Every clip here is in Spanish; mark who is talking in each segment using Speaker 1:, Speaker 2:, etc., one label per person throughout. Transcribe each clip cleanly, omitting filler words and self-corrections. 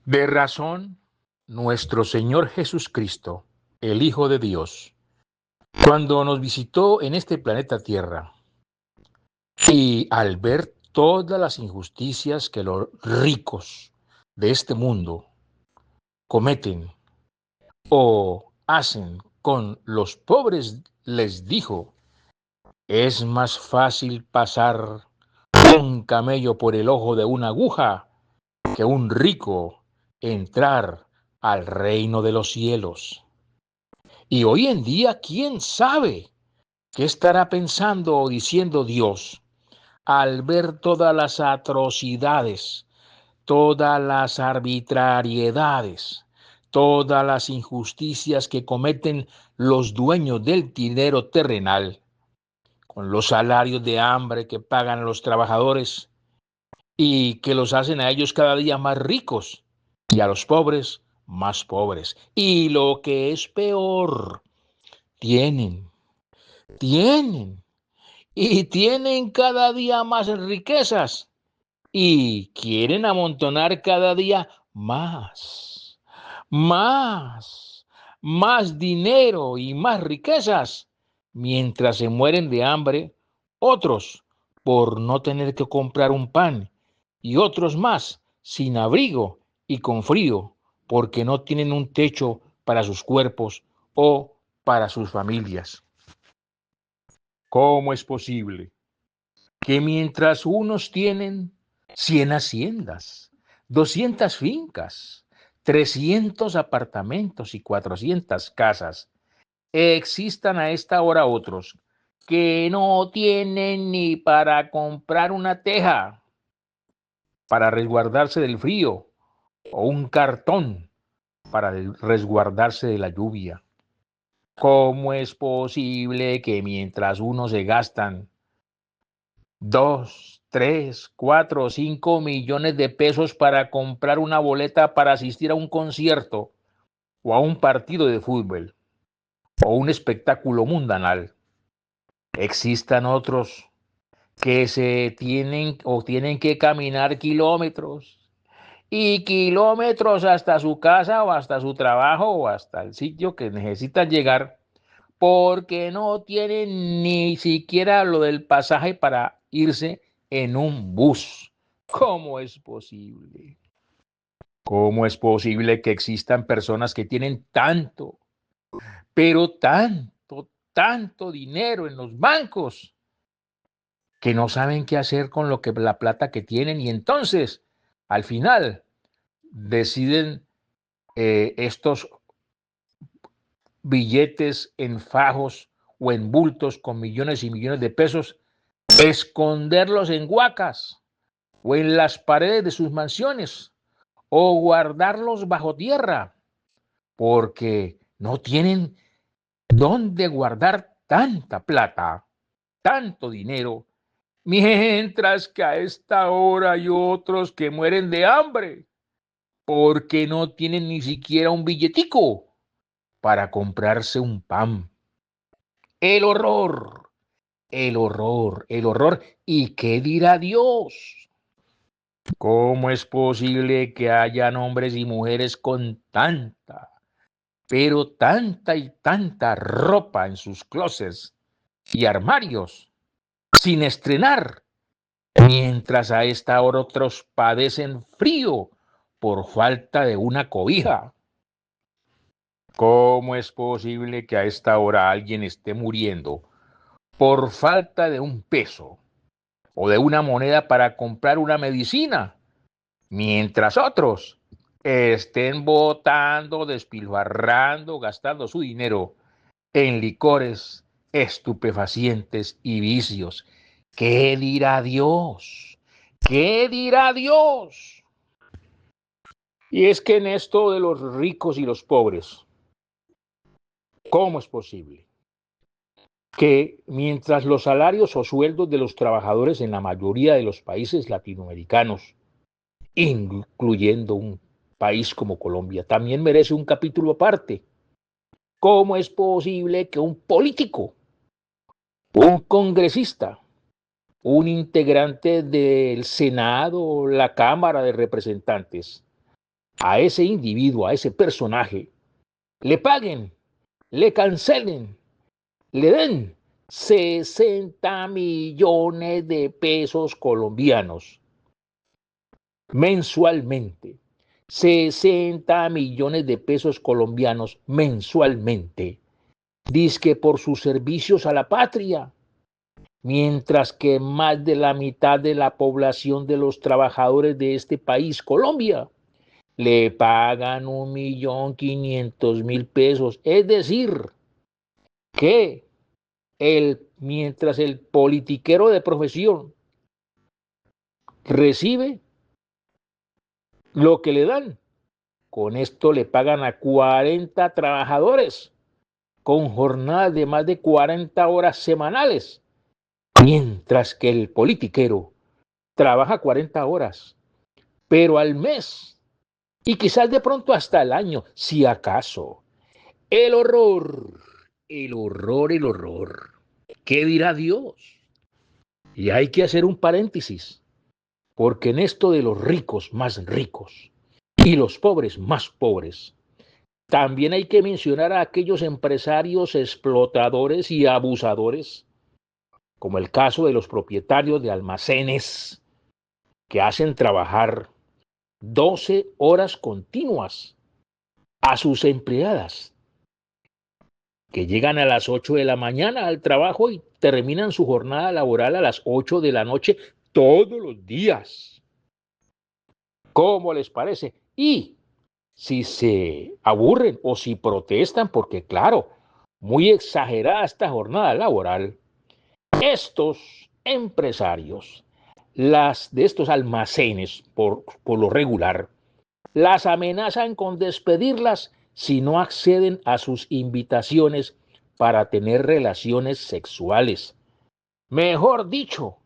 Speaker 1: De razón, nuestro Señor Jesucristo, el Hijo de Dios, cuando nos visitó en este planeta Tierra y al ver todas las injusticias que los ricos de este mundo cometen o hacen con los pobres, les dijo: es más fácil pasar un camello por el ojo de una aguja que un rico entrar al reino de los cielos. Y hoy en día, ¿quién sabe qué estará pensando o diciendo Dios al ver todas las atrocidades, todas las arbitrariedades, todas las injusticias que cometen los dueños del dinero terrenal, con los salarios de hambre que pagan a los trabajadores y que los hacen a ellos cada día más ricos y a los pobres más pobres? Y lo que es peor, tienen, tienen y tienen cada día más riquezas y quieren amontonar cada día más, más dinero y más riquezas, mientras se mueren de hambre otros por no tener que comprar un pan y otros más sin abrigo y con frío porque no tienen un techo para sus cuerpos o para sus familias. ¿Cómo es posible que mientras unos tienen 100 haciendas, 200 fincas, 300 apartamentos y 400 casas, existan a esta hora otros que no tienen ni para comprar una teja para resguardarse del frío o un cartón para resguardarse de la lluvia? ¿Cómo es posible que mientras unos se gastan 2, 3, 4 o 5 millones de pesos para comprar una boleta para asistir a un concierto o a un partido de fútbol o un espectáculo mundanal, existan otros que se tienen o tienen que caminar kilómetros y kilómetros hasta su casa o hasta su trabajo o hasta el sitio que necesitan llegar porque no tienen ni siquiera lo del pasaje para irse en un bus? ¿Cómo es posible? ¿Cómo es posible que existan personas que tienen tanto, pero tanto dinero en los bancos que no saben qué hacer con la plata que tienen y entonces al final deciden estos billetes en fajos o en bultos con millones y millones de pesos, esconderlos en huacas o en las paredes de sus mansiones o guardarlos bajo tierra porque no tienen dónde guardar tanta plata, tanto dinero, mientras que a esta hora hay otros que mueren de hambre porque no tienen ni siquiera un billetico para comprarse un pan. El horror, el horror, el horror. ¿Y qué dirá Dios? ¿Cómo es posible que hayan hombres y mujeres con tanta, pero tanta y tanta ropa en sus closets y armarios sin estrenar, mientras a esta hora otros padecen frío por falta de una cobija? ¿Cómo es posible que a esta hora alguien esté muriendo por falta de un peso o de una moneda para comprar una medicina, mientras otros estén botando, despilfarrando, gastando su dinero en licores, estupefacientes y vicios? ¿Qué dirá Dios? ¿Qué dirá Dios? Y es que en esto de los ricos y los pobres, ¿cómo es posible que mientras los salarios o sueldos de los trabajadores en la mayoría de los países latinoamericanos, incluyendo un país como Colombia, también merece un capítulo aparte? ¿Cómo es posible que un político, un congresista, un integrante del Senado o la Cámara de Representantes a ese individuo, a ese personaje, le paguen, le cancelen, le den 60 millones de pesos colombianos mensualmente. 60 millones de pesos colombianos mensualmente. Dizque por sus servicios a la patria, mientras que más de la mitad de la población de los trabajadores de este país, Colombia, le pagan 1.500.000 pesos. Es decir, que mientras el politiquero de profesión recibe lo que le dan, con esto le pagan a 40 trabajadores con jornadas de más de 40 horas semanales, mientras que el politiquero trabaja 40 horas, pero al mes y quizás de pronto hasta el año, si acaso. El horror, el horror, el horror. ¿Qué dirá Dios? Y hay que hacer un paréntesis, porque en esto de los ricos más ricos y los pobres más pobres, también hay que mencionar a aquellos empresarios explotadores y abusadores, como el caso de los propietarios de almacenes que hacen trabajar 12 horas continuas a sus empleadas, que llegan a las 8 de la mañana al trabajo y terminan su jornada laboral a las 8 de la noche todos los días. ¿Cómo les parece? Y si se aburren o si protestan, porque claro, muy exagerada esta jornada laboral, estos empresarios, las de estos almacenes, por lo regular, las amenazan con despedirlas si no acceden a sus invitaciones para tener relaciones sexuales. Mejor dicho,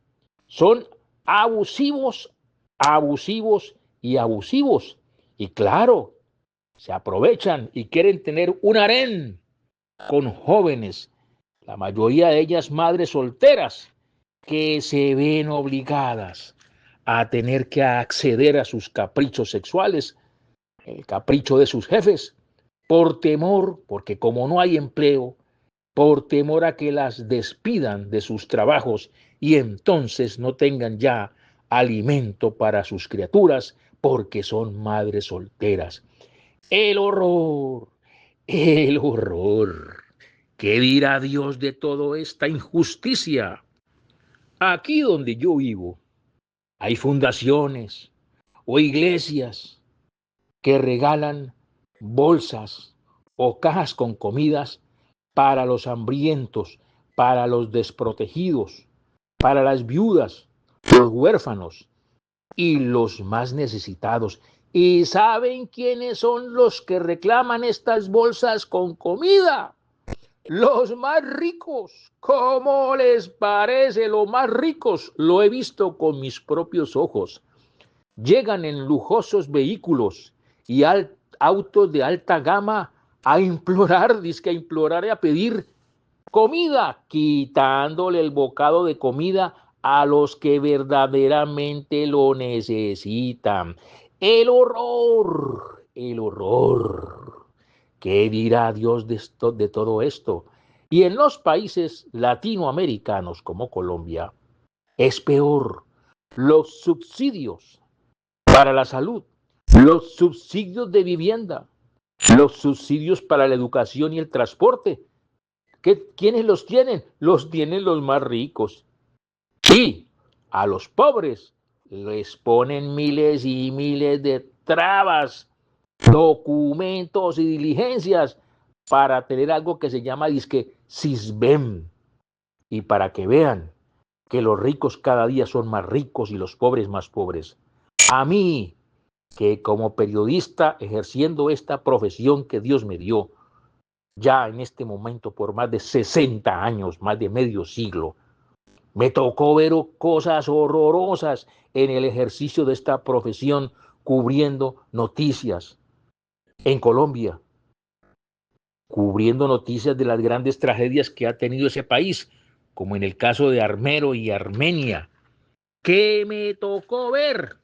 Speaker 1: son abusivos, abusivos y abusivos. Y claro, se aprovechan y quieren tener un harén con jóvenes, la mayoría de ellas madres solteras, que se ven obligadas a tener que acceder a sus caprichos sexuales, el capricho de sus jefes, por temor, porque como no hay empleo, por temor a que las despidan de sus trabajos y entonces no tengan ya alimento para sus criaturas, porque son madres solteras. El horror, el horror. ¿Qué dirá Dios de toda esta injusticia? Aquí donde yo vivo, hay fundaciones o iglesias que regalan bolsas o cajas con comidas para los hambrientos, para los desprotegidos, para las viudas, los huérfanos y los más necesitados. ¿Y saben quiénes son los que reclaman estas bolsas con comida? Los más ricos. ¿Cómo les parece? Los más ricos. Lo he visto con mis propios ojos. Llegan en lujosos vehículos y autos de alta gama a implorar, dizque a implorar y a pedir comida, quitándole el bocado de comida a los que verdaderamente lo necesitan. El horror, el horror. ¿Qué dirá Dios de todo esto? Y en los países latinoamericanos como Colombia, es peor. Los subsidios para la salud, los subsidios de vivienda, los subsidios para la educación y el transporte. ¿Quiénes los tienen? Los tienen los más ricos. Y a los pobres les ponen miles y miles de trabas, documentos y diligencias para tener algo que se llama disque SISBEN. Y para que vean que los ricos cada día son más ricos y los pobres más pobres. A mí, que como periodista ejerciendo esta profesión que Dios me dio, ya en este momento por más de 60 años, más de medio siglo, me tocó ver cosas horrorosas en el ejercicio de esta profesión cubriendo noticias en Colombia, cubriendo noticias de las grandes tragedias que ha tenido ese país, como en el caso de Armero y Armenia, que me tocó ver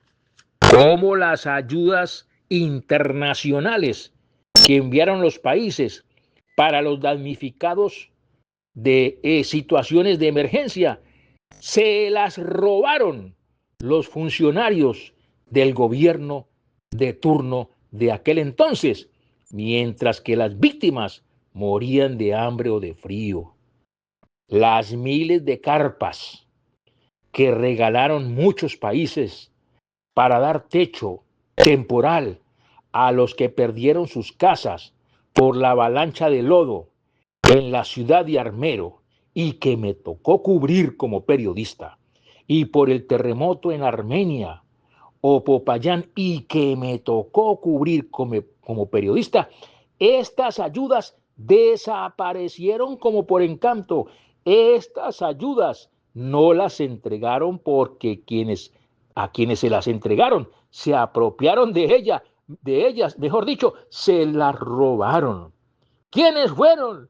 Speaker 1: cómo las ayudas internacionales que enviaron los países para los damnificados de situaciones de emergencia, se las robaron los funcionarios del gobierno de turno de aquel entonces, mientras que las víctimas morían de hambre o de frío. Las miles de carpas que regalaron muchos países para dar techo temporal a los que perdieron sus casas por la avalancha de lodo en la ciudad de Armero y que me tocó cubrir como periodista, y por el terremoto en Armenia o Popayán y que me tocó cubrir como periodista, estas ayudas desaparecieron como por encanto. Estas ayudas no las entregaron porque a quienes se las entregaron se apropiaron de ellas, mejor dicho, se las robaron. ¿Quiénes fueron?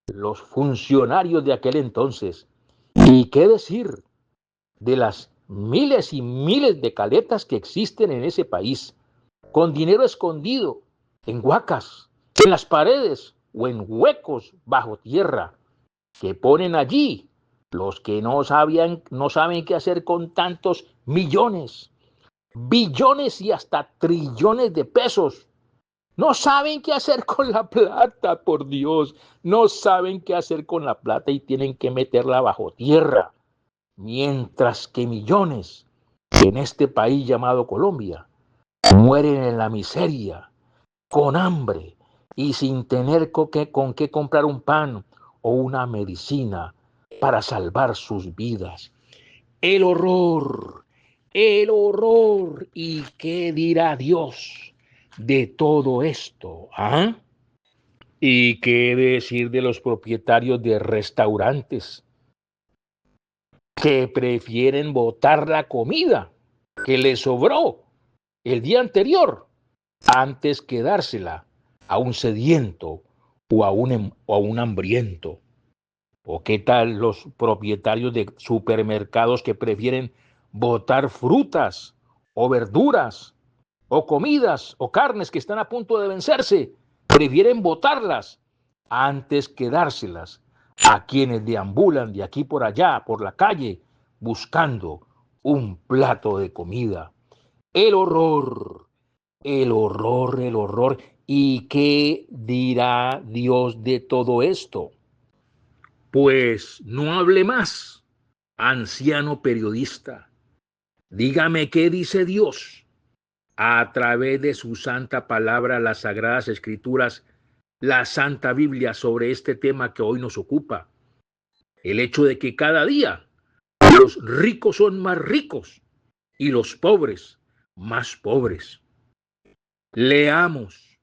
Speaker 1: Los funcionarios de aquel entonces. ¿Y qué decir de las miles y miles de caletas que existen en ese país, con dinero escondido en huacas, en las paredes o en huecos bajo tierra, que ponen allí los que no saben qué hacer con tantos millones, billones y hasta trillones de pesos? No saben qué hacer con la plata, por Dios. No saben qué hacer con la plata y tienen que meterla bajo tierra. Mientras que millones en este país llamado Colombia mueren en la miseria, con hambre y sin tener con qué comprar un pan o una medicina para salvar sus vidas. El horror, el horror. ¿Y qué dirá Dios de todo esto? ¿Ah? ¿Y qué decir de los propietarios de restaurantes que prefieren botar la comida que les sobró el día anterior antes que dársela a un sediento o a un hambriento? ¿O qué tal los propietarios de supermercados que prefieren botar frutas o verduras o comidas o carnes que están a punto de vencerse? Prefieren botarlas antes que dárselas a quienes deambulan de aquí por allá, por la calle, buscando un plato de comida. El horror, el horror, el horror. ¿Y qué dirá Dios de todo esto? Pues no hable más, anciano periodista. Dígame qué dice Dios a través de su santa palabra, las sagradas escrituras, la Santa Biblia, sobre este tema que hoy nos ocupa. El hecho de que cada día los ricos son más ricos y los pobres más pobres. Leamos